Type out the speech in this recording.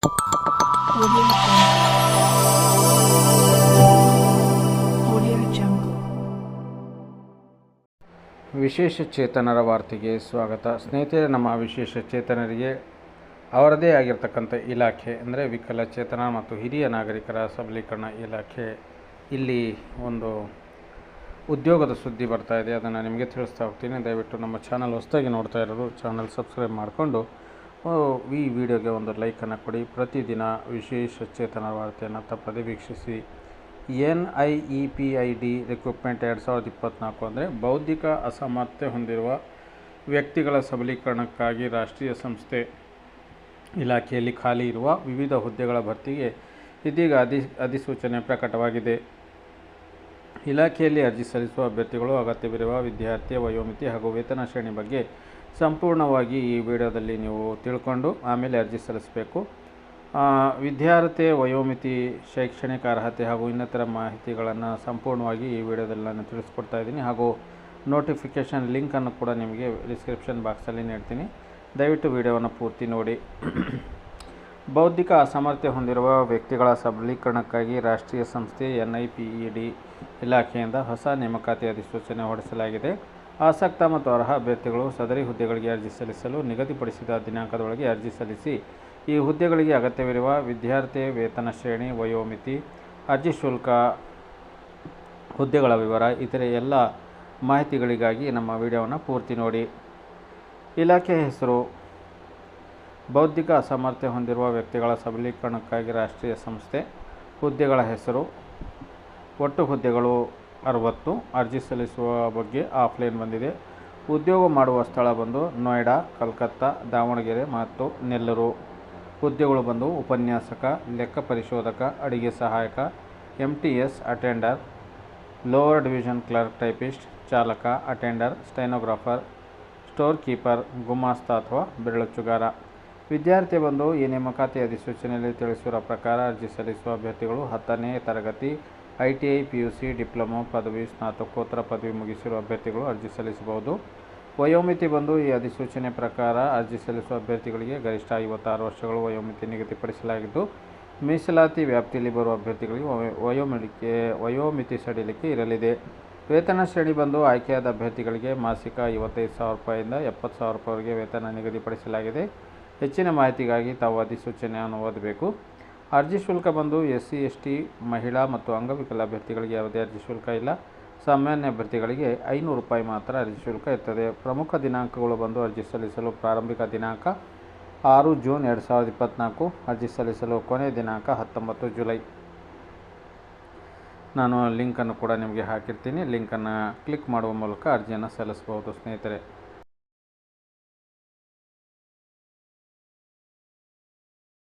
Audio Jungle. ವಿಶೇಷ ಚೇತನರ ವಾರ್ತೆಗೆ ಸ್ವಾಗತ. ಸ್ನೇಹಿತರೆ, ನಮ್ಮ ವಿಶೇಷ ಚೇತನರಿಗೆ ಅವರದೇ ಆಗಿರ್ತಕ್ಕಂಥ ಇಲಾಖೆ ಅಂದರೆ ವಿಕಲಚೇತನ ಮತ್ತು ಹಿರಿಯ ನಾಗರಿಕರ ಸಬಲೀಕರಣ ಇಲಾಖೆ ಇಲ್ಲಿ ಒಂದು ಉದ್ಯೋಗದ ಸುದ್ದಿ ಬರ್ತಾ ಇದೆ. ಅದನ್ನು ನಿಮಗೆ ತಿಳಿಸ್ತಾ ಹೋಗ್ತೀನಿ. ದಯವಿಟ್ಟು ನಮ್ಮ ಚಾನಲ್ ಹೊಸದಾಗಿ ನೋಡ್ತಾ ಇರೋರು ಚಾನಲ್ ಸಬ್ಸ್ಕ್ರೈಬ್ ಮಾಡಿಕೊಂಡು ಈ ವಿಡಿಯೋಗೆ ಒಂದು ಲೈಕನ್ನು ಕೊಡಿ. ಪ್ರತಿದಿನ ವಿಶೇಷ ಚೇತನರ ವಾರ್ತೆಯನ್ನು ತಪ್ಪದೇ ವೀಕ್ಷಿಸಿ. NIEPID ರಿಕ್ರೂಟ್ಮೆಂಟ್ 2024 ಅಂದರೆ ಬೌದ್ಧಿಕ ಅಸಾಮರ್ಥ್ಯ ಹೊಂದಿರುವ ವ್ಯಕ್ತಿಗಳ ಸಬಲೀಕರಣಕ್ಕಾಗಿ ರಾಷ್ಟ್ರೀಯ ಸಂಸ್ಥೆ ಇಲಾಖೆಯಲ್ಲಿ ಖಾಲಿ ಇರುವ ವಿವಿಧ ಹುದ್ದೆಗಳ ಭರ್ತಿಗೆ ಇದೀಗ ಅಧಿಸೂಚನೆ ಪ್ರಕಟವಾಗಿದೆ. ಇಲಾಖೆಯಲ್ಲಿ ಅರ್ಜಿ ಸಲ್ಲಿಸುವ ಅಭ್ಯರ್ಥಿಗಳು ಅಗತ್ಯವಿರುವ ವಿದ್ಯಾರ್ಥಿಯ ವಯೋಮಿತಿ ಹಾಗೂ ವೇತನ ಶ್ರೇಣಿ ಬಗ್ಗೆ ಸಂಪೂರ್ಣವಾಗಿ ಈ ವಿಡಿಯೋದಲ್ಲಿ ನೀವು ತಿಳ್ಕೊಂಡು ಆಮೇಲೆ ಅರ್ಜಿ ಸಲ್ಲಿಸಬೇಕು. ವಿದ್ಯಾರ್ಥಿ ವಯೋಮಿತಿ, ಶೈಕ್ಷಣಿಕ ಅರ್ಹತೆ ಹಾಗೂ ಇನ್ನಿತರ ಮಾಹಿತಿಗಳನ್ನು ಸಂಪೂರ್ಣವಾಗಿ ಈ ವಿಡಿಯೋದಲ್ಲಿ ನಾನು ತಿಳಿಸ್ಕೊಡ್ತಾ ಇದ್ದೀನಿ. ಹಾಗೂ ನೋಟಿಫಿಕೇಷನ್ ಲಿಂಕನ್ನು ಕೂಡ ನಿಮಗೆ ಡಿಸ್ಕ್ರಿಪ್ಷನ್ ಬಾಕ್ಸಲ್ಲಿ ನೀಡ್ತೀನಿ. ದಯವಿಟ್ಟು ವಿಡಿಯೋವನ್ನು ಪೂರ್ತಿ ನೋಡಿ. ಬೌದ್ಧಿಕ ಅಸಾಮರ್ಥ್ಯ ಹೊಂದಿರುವ ವ್ಯಕ್ತಿಗಳ ಸಬಲೀಕರಣಕ್ಕಾಗಿ ರಾಷ್ಟ್ರೀಯ ಸಂಸ್ಥೆ NIPED ಇಲಾಖೆಯಿಂದ ಹೊಸ ನೇಮಕಾತಿ ಅಧಿಸೂಚನೆ ಹೊರಡಿಸಲಾಗಿದೆ. ಆಸಕ್ತ ಮತ್ತು ಅರ್ಹ ಅಭ್ಯರ್ಥಿಗಳು ಸದರಿ ಹುದ್ದೆಗಳಿಗೆ ಅರ್ಜಿ ಸಲ್ಲಿಸಲು ನಿಗದಿಪಡಿಸಿದ ದಿನಾಂಕದೊಳಗೆ ಅರ್ಜಿ ಸಲ್ಲಿಸಿ. ಈ ಹುದ್ದೆಗಳಿಗೆ ಅಗತ್ಯವಿರುವ ವಿದ್ಯಾರ್ಥಿ ವೇತನ ಶ್ರೇಣಿ, ವಯೋಮಿತಿ, ಅರ್ಜಿ ಶುಲ್ಕ, ಹುದ್ದೆಗಳ ವಿವರ, ಇತರೆ ಎಲ್ಲ ಮಾಹಿತಿಗಳಿಗಾಗಿ ನಮ್ಮ ವಿಡಿಯೋವನ್ನು ಪೂರ್ತಿ ನೋಡಿ. ಇಲಾಖೆ ಹೆಸರು: ಬೌದ್ಧಿಕ ಅಸಾಮರ್ಥ್ಯ ಹೊಂದಿರುವ ವ್ಯಕ್ತಿಗಳ ಸಬಲೀಕರಣಕ್ಕಾಗಿ ರಾಷ್ಟ್ರೀಯ ಸಂಸ್ಥೆ. ಹುದ್ದೆಗಳ ಹೆಸರು: ಒಟ್ಟು ಹುದ್ದೆಗಳು 60. ಅರ್ಜಿ ಸಲ್ಲಿಸುವ ಬಗ್ಗೆ ಆಫ್ಲೈನ್ ಬಂದಿದೆ. ಉದ್ಯೋಗ ಮಾಡುವ ಸ್ಥಳ ಬಂದು ನೋಯ್ಡಾ, ಕಲ್ಕತ್ತಾ, ದಾವಣಗೆರೆ ಮತ್ತು ನೆಲ್ಲೂರು. ಹುದ್ದೆಗಳು ಬಂದು ಉಪನ್ಯಾಸಕ, ಲೆಕ್ಕ ಪರಿಶೋಧಕ, ಅಡಿಗೆ ಸಹಾಯಕ, MTS attender, lower division clerk, typist, ಚಾಲಕ, ಅಟೆಂಡರ್, ಸ್ಟೆನೋಗ್ರಾಫರ್, ಸ್ಟೋರ್ ಕೀಪರ್, ಗುಮಾಸ್ತ ಅಥವಾ ಬೆರಳಚ್ಚುಗಾರ. ವಿದ್ಯಾರ್ಥಿ ಬಂದು ಈ ನೇಮಕಾತಿ ಅಧಿಸೂಚನೆಯಲ್ಲಿ ತಿಳಿಸಿರುವ ಪ್ರಕಾರ ಅರ್ಜಿ ಸಲ್ಲಿಸುವ ಅಭ್ಯರ್ಥಿಗಳು 10ನೇ ತರಗತಿ, ITI, PUC, ಡಿಪ್ಲೊಮೊ, ಪದವಿ, ಸ್ನಾತಕೋತ್ತರ ಪದವಿ ಮುಗಿಸಿರುವ ಅಭ್ಯರ್ಥಿಗಳು ಅರ್ಜಿ ಸಲ್ಲಿಸಬಹುದು. ವಯೋಮಿತಿ ಬಂದು ಈ ಅಧಿಸೂಚನೆ ಪ್ರಕಾರ ಅರ್ಜಿ ಸಲ್ಲಿಸುವ ಅಭ್ಯರ್ಥಿಗಳಿಗೆ ಗರಿಷ್ಠ 56 ವರ್ಷಗಳು ವಯೋಮಿತಿ ನಿಗದಿಪಡಿಸಲಾಗಿದ್ದು, ಮೀಸಲಾತಿ ವ್ಯಾಪ್ತಿಯಲ್ಲಿ ಬರುವ ಅಭ್ಯರ್ಥಿಗಳಿಗೆ ವಯೋಮಿತಿ ಸಡಿಲಿಕೆ ಇರಲಿದೆ. ವೇತನ ಶ್ರೇಣಿ ಬಂದು ಆಯ್ಕೆಯಾದ ಅಭ್ಯರ್ಥಿಗಳಿಗೆ ಮಾಸಿಕ 55,000 ರೂಪಾಯಿಂದ 70,000 ರೂಪಾಯಿವರೆಗೆ ವೇತನ ನಿಗದಿಪಡಿಸಲಾಗಿದೆ. ಹೆಚ್ಚಿನ ಮಾಹಿತಿಗಾಗಿ ತಾವು ಅಧಿಸೂಚನೆಯನ್ನು ಓದಬೇಕು. ಅರ್ಜಿ ಶುಲ್ಕ ಬಂದು SC, ST, ಮಹಿಳಾ ಮತ್ತು ಅಂಗವಿಕಲ ಅಭ್ಯರ್ಥಿಗಳಿಗೆ ಯಾವುದೇ ಅರ್ಜಿ ಶುಲ್ಕ ಇಲ್ಲ. ಸಾಮಾನ್ಯ ಅಭ್ಯರ್ಥಿಗಳಿಗೆ 500 ರೂಪಾಯಿ ಮಾತ್ರ ಅರ್ಜಿ ಶುಲ್ಕ ಇರ್ತದೆ. ಪ್ರಮುಖ ದಿನಾಂಕಗಳು ಬಂದು ಅರ್ಜಿ ಸಲ್ಲಿಸಲು ಪ್ರಾರಂಭಿಕ ದಿನಾಂಕ 6 ಜೂನ್ 2024. ಅರ್ಜಿ ಸಲ್ಲಿಸಲು ಕೊನೆಯ ದಿನಾಂಕ 19 ಜುಲೈ. ನಾನು ಲಿಂಕನ್ನು ಕೂಡ ನಿಮಗೆ ಹಾಕಿರ್ತೀನಿ. ಲಿಂಕನ್ನು ಕ್ಲಿಕ್ ಮಾಡುವ ಮೂಲಕ ಅರ್ಜಿಯನ್ನು ಸಲ್ಲಿಸಬಹುದು ಸ್ನೇಹಿತರೆ.